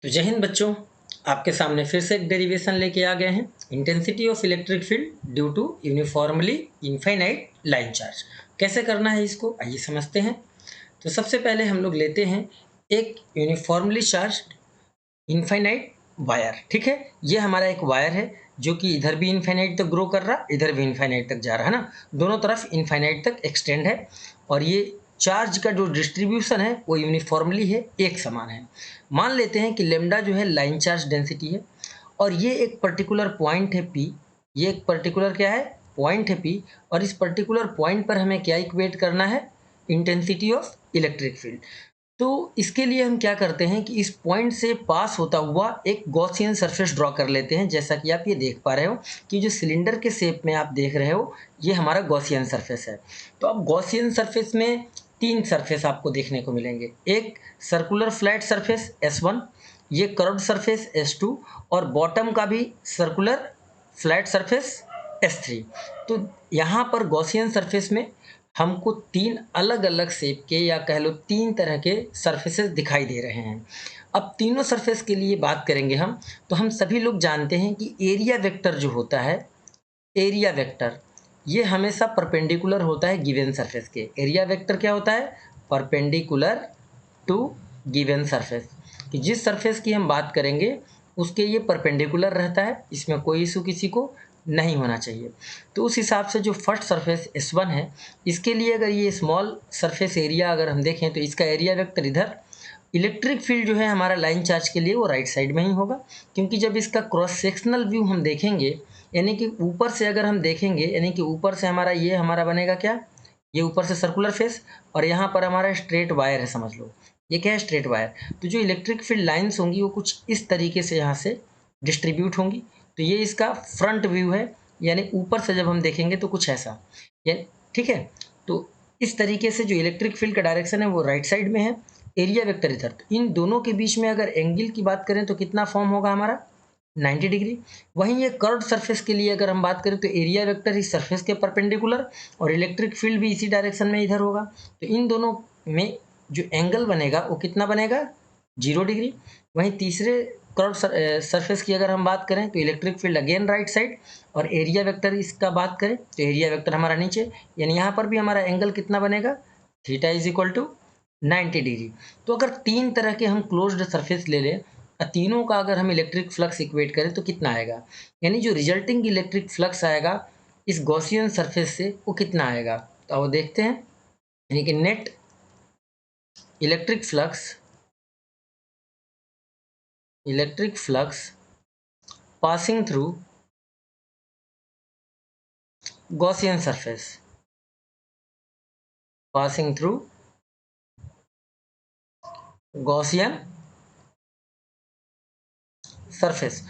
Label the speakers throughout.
Speaker 1: तो जय हिंद बच्चों, आपके सामने फिर से एक डेरिवेशन लेके आ गए हैं। Intensity of electric field due to uniformly infinite line charge. कैसे करना है इसको आइए समझते हैं। तो सबसे पहले हम लोग लेते हैं एक यूनिफॉर्मली चार्ज इनफाइनाइट वायर। ठीक है, ये हमारा एक वायर है जो कि इधर भी इनफाइनाइट तक ग्रो कर रहा, इधर भी इनफाइनाइट तक जा रहा है ना, दोनों तरफ इनफाइनाइट तक एक्सटेंड है। और ये चार्ज का जो डिस्ट्रीब्यूशन है वो यूनिफॉर्मली है, एक समान है। मान लेते हैं कि लेमडा जो है लाइन चार्ज डेंसिटी है और ये एक पर्टिकुलर पॉइंट है पी। ये एक पर्टिकुलर क्या है, पॉइंट है पी। और इस पर्टिकुलर पॉइंट पर हमें क्या इक्वेट करना है, इंटेंसिटी ऑफ इलेक्ट्रिक फील्ड। तो इसके लिए हम क्या करते हैं कि इस पॉइंट से पास होता हुआ एक गॉसियन सरफेस ड्रॉ कर लेते हैं। जैसा कि आप ये देख पा रहे हो कि जो सिलेंडर के शेप में आप देख रहे हो ये हमारा गॉसियन सरफेस है। तो अब गॉसियन सरफेस में तीन सरफेस आपको देखने को मिलेंगे। एक सर्कुलर फ्लैट सरफेस S1, ये कर्व्ड सरफेस S2 और बॉटम का भी सर्कुलर फ्लैट सरफेस S3। तो यहाँ पर गॉसियन सरफेस में हमको तीन अलग अलग शेप के या कह लो तीन तरह के सरफेसेस दिखाई दे रहे हैं। अब तीनों सरफेस के लिए बात करेंगे हम, तो हम सभी लोग जानते हैं कि एरिया वेक्टर जो होता है, एरिया वेक्टर ये हमेशा परपेंडिकुलर होता है गिवन सरफेस के। एरिया वेक्टर क्या होता है, परपेंडिकुलर टू गिवन सरफेस, कि जिस सरफेस की हम बात करेंगे उसके ये परपेंडिकुलर रहता है, इसमें कोई इशू किसी को नहीं होना चाहिए। तो उस हिसाब से जो फर्स्ट सरफेस S1 है, इसके लिए अगर ये स्मॉल सरफेस एरिया अगर हम देखें तो इसका एरिया वेक्टर इधर, इलेक्ट्रिक फील्ड जो है हमारा लाइन चार्ज के लिए वो राइट साइड में ही होगा। क्योंकि जब इसका क्रॉस सेक्शनल व्यू हम देखेंगे, यानी कि ऊपर से अगर हम देखेंगे, यानी कि ऊपर से हमारा ये हमारा बनेगा क्या, ये ऊपर से सर्कुलर फेस और यहाँ पर हमारा स्ट्रेट वायर है, समझ लो ये क्या है, स्ट्रेट वायर। तो जो इलेक्ट्रिक फील्ड लाइंस होंगी वो कुछ इस तरीके से यहाँ से डिस्ट्रीब्यूट होंगी। तो ये इसका फ्रंट व्यू है, यानी ऊपर से जब हम देखेंगे तो कुछ ऐसा, यानी ठीक है। तो इस तरीके से जो इलेक्ट्रिक फील्ड का डायरेक्शन है वो राइट साइड में है, एरिया वेक्टर इधर। तो इन दोनों के बीच में अगर एंगल की बात करें तो कितना फॉर्म होगा हमारा, 90 डिग्री। वहीं ये कर्व्ड सरफेस के लिए अगर हम बात करें तो एरिया वेक्टर इस सरफेस के परपेंडिकुलर और इलेक्ट्रिक फील्ड भी इसी डायरेक्शन में इधर होगा। तो इन दोनों में जो एंगल बनेगा वो कितना बनेगा, 0 डिग्री। वहीं तीसरे कर्व सरफेस की अगर हम बात करें तो electric field again right side और एरिया वेक्टर इसका बात करें तो एरिया वेक्टर हमारा नीचे, यानी यहाँ पर भी हमारा एंगल कितना बनेगा, theta is equal to 90 degree. तो अगर तीन तरह के हम क्लोज्ड सरफेस ले लें, तीनों का अगर हम इलेक्ट्रिक फ्लक्स इक्वेट करें तो कितना आएगा, यानी जो रिजल्टिंग इलेक्ट्रिक फ्लक्स आएगा इस गॉसियन सरफेस से वो कितना आएगा। तो अब देखते हैं, यानी कि net electric flux passing through Gaussian surface, passing through Gaussian surface।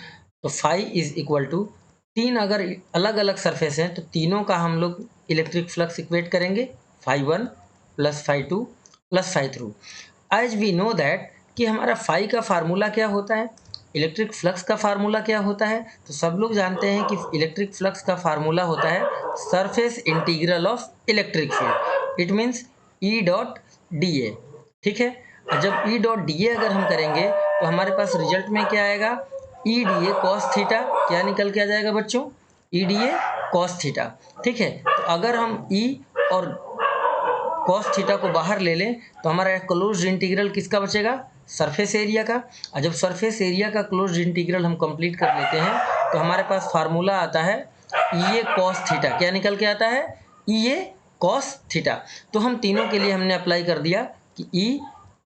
Speaker 1: तो फाई इज इक्वल टू, तीन अगर अलग अलग सरफेस हैं तो तीनों का हम लोग इलेक्ट्रिक फ्लक्स इक्वेट करेंगे, φ1 plus φ2 plus φ3। As we know that कि हमारा फाई का फार्मूला क्या होता है, इलेक्ट्रिक फ्लक्स का फार्मूला क्या होता है। तो सब लोग जानते हैं कि इलेक्ट्रिक फ्लक्स का फार्मूला होता है surface integral of electric field, it means E dot D A. ठीक है, और जब ई डॉट डी ए अगर हम करेंगे तो हमारे पास रिजल्ट में क्या आएगा, E D A cos theta, क्या निकल के आ जाएगा बच्चों, E D A cos theta. ठीक है, तो अगर हम ई और कॉस थीटा को बाहर ले लें तो हमारा क्लोज्ड इंटीग्रल किसका बचेगा, सरफेस एरिया का। और जब सरफेस एरिया का क्लोज्ड इंटीग्रल हम कंप्लीट कर लेते हैं तो हमारे पास फार्मूला आता है ई ए कॉस थीटा, क्या निकल के आता है, ई ए कॉस थीटा। तो हम तीनों के लिए हमने अप्लाई कर दिया कि ई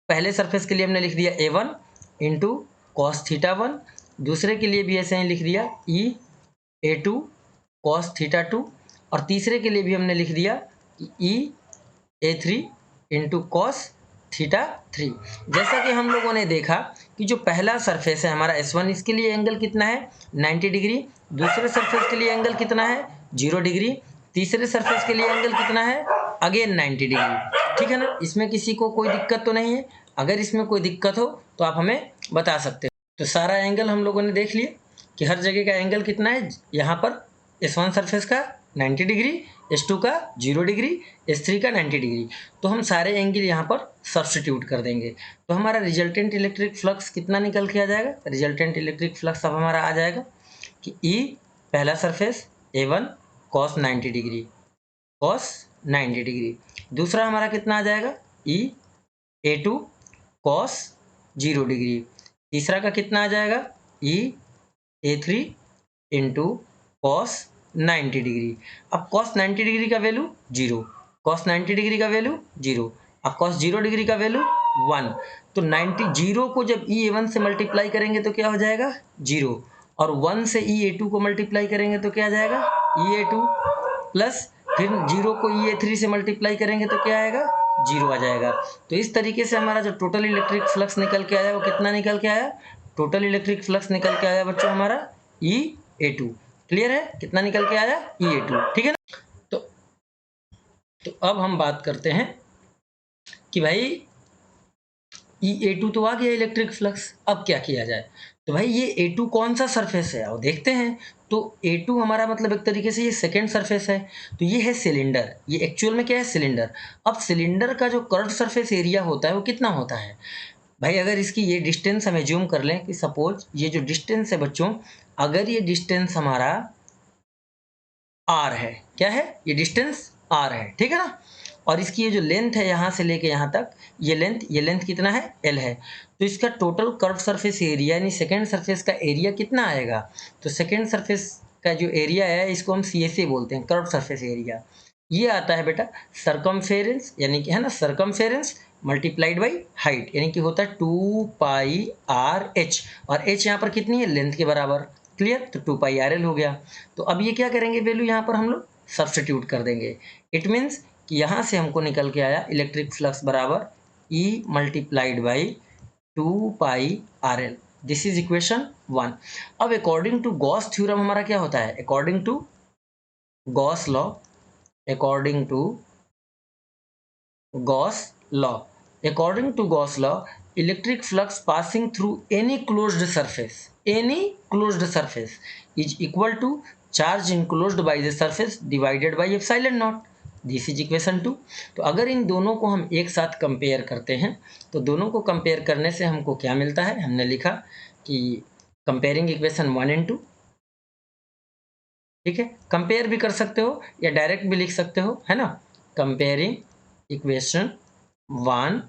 Speaker 1: पहले सरफेस के लिए हमने लिख दिया A1 इंटू कॉस थीटा 1, दूसरे के लिए भी ऐसे ही लिख दिया ई A2 कॉस थीटा 2 और तीसरे के लिए भी हमने लिख दिया कि ई A3 इंटू कॉस थीटा 3। जैसा कि हम लोगों ने देखा कि जो पहला सरफेस है हमारा S1, इसके लिए एंगल कितना है, 90 डिग्री। दूसरे सरफेस के लिए एंगल कितना है, 0 डिग्री। तीसरे सरफेस के लिए एंगल कितना है, अगेन 90 डिग्री। ठीक है ना, इसमें किसी को कोई दिक्कत तो नहीं है। अगर इसमें कोई दिक्कत हो तो आप हमें बता सकते हो। तो सारा एंगल हम लोगों ने देख लिया कि हर जगह का एंगल कितना है। यहाँ पर S1 सरफेस का 90 डिग्री, S2 का 0 डिग्री, S3 का 90 डिग्री। तो हम सारे एंगल यहाँ पर सब्स्टिट्यूट कर देंगे, तो हमारा रिजल्टेंट इलेक्ट्रिक फ्लक्स कितना निकल के आ जाएगा? रिजल्टेंट इलेक्ट्रिक फ्लक्स अब हमारा आ जाएगा कि E पहला surface A1 cos 90 degree, cos 90 degree. दूसरा हमारा कितना आ जाएगा? E A2 cos 0 degree. तीसरा का कितना आ जाएगा? E A3 into cos 90 degree. अब cos 90 डिग्री का वैल्यू 0, cos 90 डिग्री का वैल्यू 0, अब cos 0 डिग्री का वैल्यू 1। तो 90 0 को जब E A1 से मल्टीप्लाई करेंगे तो क्या हो जाएगा? 0, और 1 से E A2 को मल्टीप्लाई करेंगे तो क्या आ जाएगा? E A2 प्लस फिर 0 को E A3 से मल्टीप्लाई करेंगे तो क्या आएगा? 0 आ जाएगा। तो इस तरीके से हमारा जो टोटल इलेक्ट्रिक फ्लक्स निकल के आया वो कितना निकल के आया? टोटल इलेक्ट्रिक फ्लक्स निकल के आया बच्चों हमारा E A2। क्लियर है? कितना निकल के आया? E A2। ठीक है ना? तो अब हम बात करते हैं कि भाई E A2 तो आ गया इलेक्ट्रिक फ्लक्स, अब क्या किया जाए? तो भाई ये A2 कौन सा सरफेस है और देखते हैं। तो A2 हमारा मतलब एक तरीके से ये सेकेंड सरफेस है। तो ये है सिलेंडर, ये एक्चुअल में क्या है? सिलेंडर। अब सिलेंडर का जो कर्व सरफेस एरिया होता है वो कितना होता है भाई? अगर इसकी ये डिस्टेंस हम एज्यूम कर लें कि सपोज ये जो डिस्टेंस है बच्चों, अगर ये डिस्टेंस हमारा r है, क्या है? ये डिस्टेंस r है, ठीक है ना? और इसकी ये जो लेंथ है यहाँ से लेके यहाँ तक, ये लेंथ कितना है? l है। तो इसका टोटल कर्व सरफेस एरिया यानी सेकेंड सरफेस का एरिया कितना आएगा? तो सेकेंड सरफेस का जो एरिया है इसको हम CSA बोलते हैं, कर्व सरफेस एरिया। ये आता है बेटा सरकमफेरेंस, यानी कि है ना, सरकमफेरेंस मल्टीप्लाइड बाई हाइट, यानी कि होता है 2πRh, और h यहाँ पर कितनी है? लेंथ के बराबर। क्लियर? तो 2πRL हो गया। तो अब ये क्या करेंगे? वैल्यू यहाँ पर हम लोग सब्स्टिट्यूट कर देंगे। इट मीन्स कि यहाँ से हमको निकल के आया इलेक्ट्रिक फ्लक्स बराबर E multiplied by 2πRL। This is equation 1। अब अकॉर्डिंग टू गॉस थ्योरम हमारा क्या होता है? According to Gauss law, according to Gauss law, according to Gauss law, electric flux passing through any closed surface is equal to charge enclosed by the surface divided by epsilon naught. This is equation 2। तो अगर इन दोनों को हम एक साथ compare करते हैं तो दोनों को कंपेयर करने से हमको क्या मिलता है? हमने लिखा कि कंपेयरिंग इक्वेशन 1 एंड 2, ठीक है? कंपेयर भी कर सकते हो या डायरेक्ट भी लिख सकते हो, है ना? कंपेयरिंग इक्वेशन 1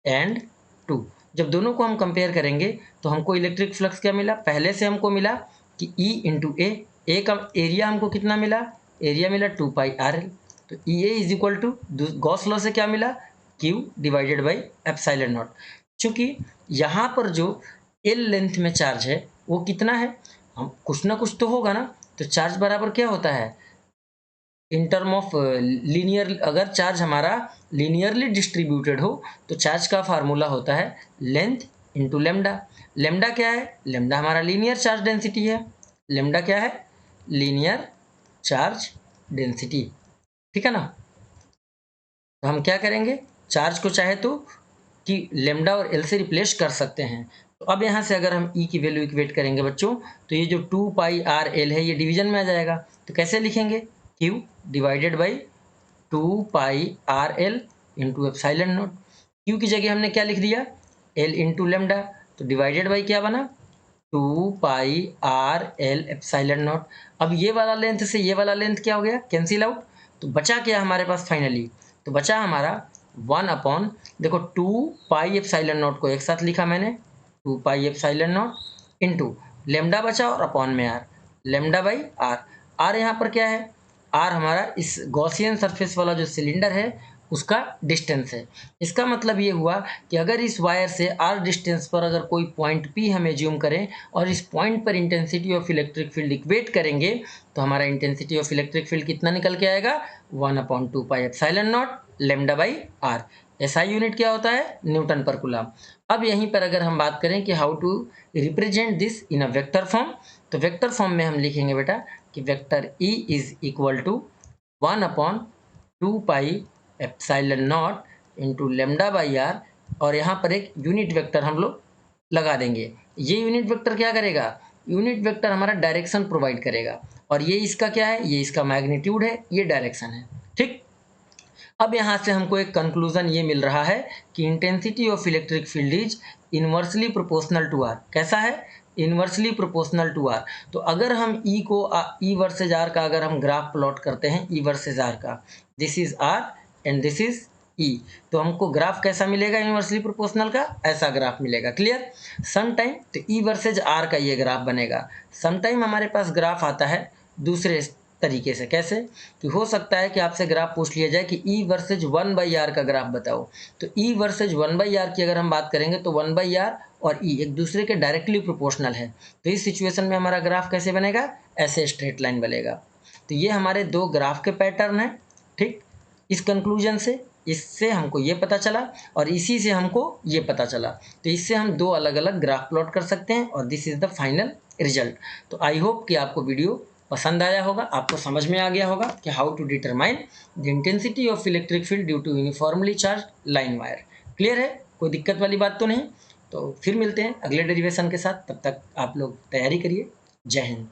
Speaker 1: एंड 2, जब दोनों को हम कंपेयर करेंगे तो हमको इलेक्ट्रिक फ्लक्स क्या मिला? पहले से हमको मिला कि E इंटू ए का एरिया हमको कितना मिला? एरिया मिला 2πRL। तो E A is equal to Gauss law से क्या मिला? Q divided by epsilon naught. चूँकि यहाँ पर जो L लेंथ में चार्ज है वो कितना है? हम कुछ ना कुछ तो होगा ना। तो चार्ज बराबर क्या होता है? इन टर्म ऑफ लीनियर, अगर चार्ज हमारा लीनियरली डिस्ट्रीब्यूटेड हो तो चार्ज का फार्मूला होता है लेंथ इंटू लेमडा। लेमडा क्या है? लेमडा हमारा लीनियर चार्ज डेंसिटी है। लेमडा क्या है? लीनियर चार्ज डेंसिटी, ठीक है ना? तो हम क्या करेंगे? चार्ज को चाहे तो कि लेमडा और एल से रिप्लेस कर सकते हैं। तो अब यहाँ से अगर हम ई की वैल्यू इक्वेट करेंगे बच्चों, तो ये जो 2πRL है ये डिवीजन में आ जाएगा। तो कैसे लिखेंगे? Q divided by 2πRL into epsilon not. Q की जगह हमने क्या लिख दिया? L into lambda. तो डिवाइडेड बाई क्या बना? 2πRL epsilon not. अब ये वाला लेंथ से ये वाला लेंथ क्या हो गया? Cancel out. तो बचा क्या हमारे पास फाइनली? तो बचा हमारा 1 अपॉन, देखो 2π एप्सिलॉन नॉट को एक साथ लिखा मैंने, 2π एप्सिलॉन नॉट इंटू लेमडा बचा और अपॉन में R, lambda by R। R यहाँ पर क्या है? R हमारा इस गॉसियन सरफेस वाला जो सिलेंडर है उसका डिस्टेंस है। इसका मतलब ये हुआ कि अगर इस वायर से R डिस्टेंस पर अगर कोई पॉइंट P हम एज्यूम करें और इस पॉइंट पर intensity of electric field equate करेंगे तो हमारा इंटेंसिटी ऑफ इलेक्ट्रिक फील्ड कितना निकल के आएगा? 1/2π epsilon naught lambda by R। SI unit क्या होता है? न्यूटन पर कूलम। अब यहीं पर अगर हम बात करें कि how to represent this in a vector form, तो वेक्टर फॉर्म में हम लिखेंगे बेटा कि vector E is equal to 1/2π epsilon naught into lambda by R, और यहाँ पर एक यूनिट वेक्टर हम लोग लगा देंगे। ये यूनिट वेक्टर क्या करेगा? यूनिट वेक्टर हमारा डायरेक्शन प्रोवाइड करेगा। और ये इसका क्या है, ये इसका मैग्नीट्यूड है, ये डायरेक्शन है। ठीक, अब यहाँ से हमको एक कंक्लूजन ये मिल रहा है कि intensity of electric field is inversely proportional to R. कैसा है, इनवर्सली प्रोपोर्शनल टू आर। तो अगर हम ई को ई वर्सेज आर का अगर हम ग्राफ प्लॉट करते हैं, ई वर्सेज आर का, this is R and this is E, तो हमको ग्राफ कैसा मिलेगा इनवर्सली प्रोपोर्शनल का, ऐसा ग्राफ मिलेगा। क्लियर। सम टाइम तो ई वर्सेज आर का ये ग्राफ बनेगा। सम टाइम हमारे पास ग्राफ आता है दूसरे तरीके से। कैसे, कि हो सकता है कि आपसे ग्राफ पूछ लिया जाए कि ई वर्सेज 1/r का ग्राफ बताओ। तो ई वर्सेज 1/r की अगर हम बात करेंगे तो 1/r और ई एक दूसरे के डायरेक्टली प्रोपोर्शनल है। तो इस सिचुएशन में हमारा ग्राफ कैसे बनेगा, ऐसे स्ट्रेट लाइन बनेगा। तो ये हमारे दो ग्राफ के पैटर्न हैं। ठीक, इस कंक्लूजन से इससे हमको ये पता चला और इसी से हमको ये पता चला। तो इससे हम दो अलग अलग ग्राफ प्लॉट कर सकते हैं और this is the final result. तो आई होप कि आपको वीडियो पसंद आया होगा, आपको समझ में आ गया होगा कि how to determine the intensity of electric field due to uniformly charge line wire. Clear है, कोई दिक्कत वाली बात तो नहीं। तो फिर मिलते हैं अगले डेरिवेशन के साथ, तब तक आप लोग तैयारी करिए। जय हिंद।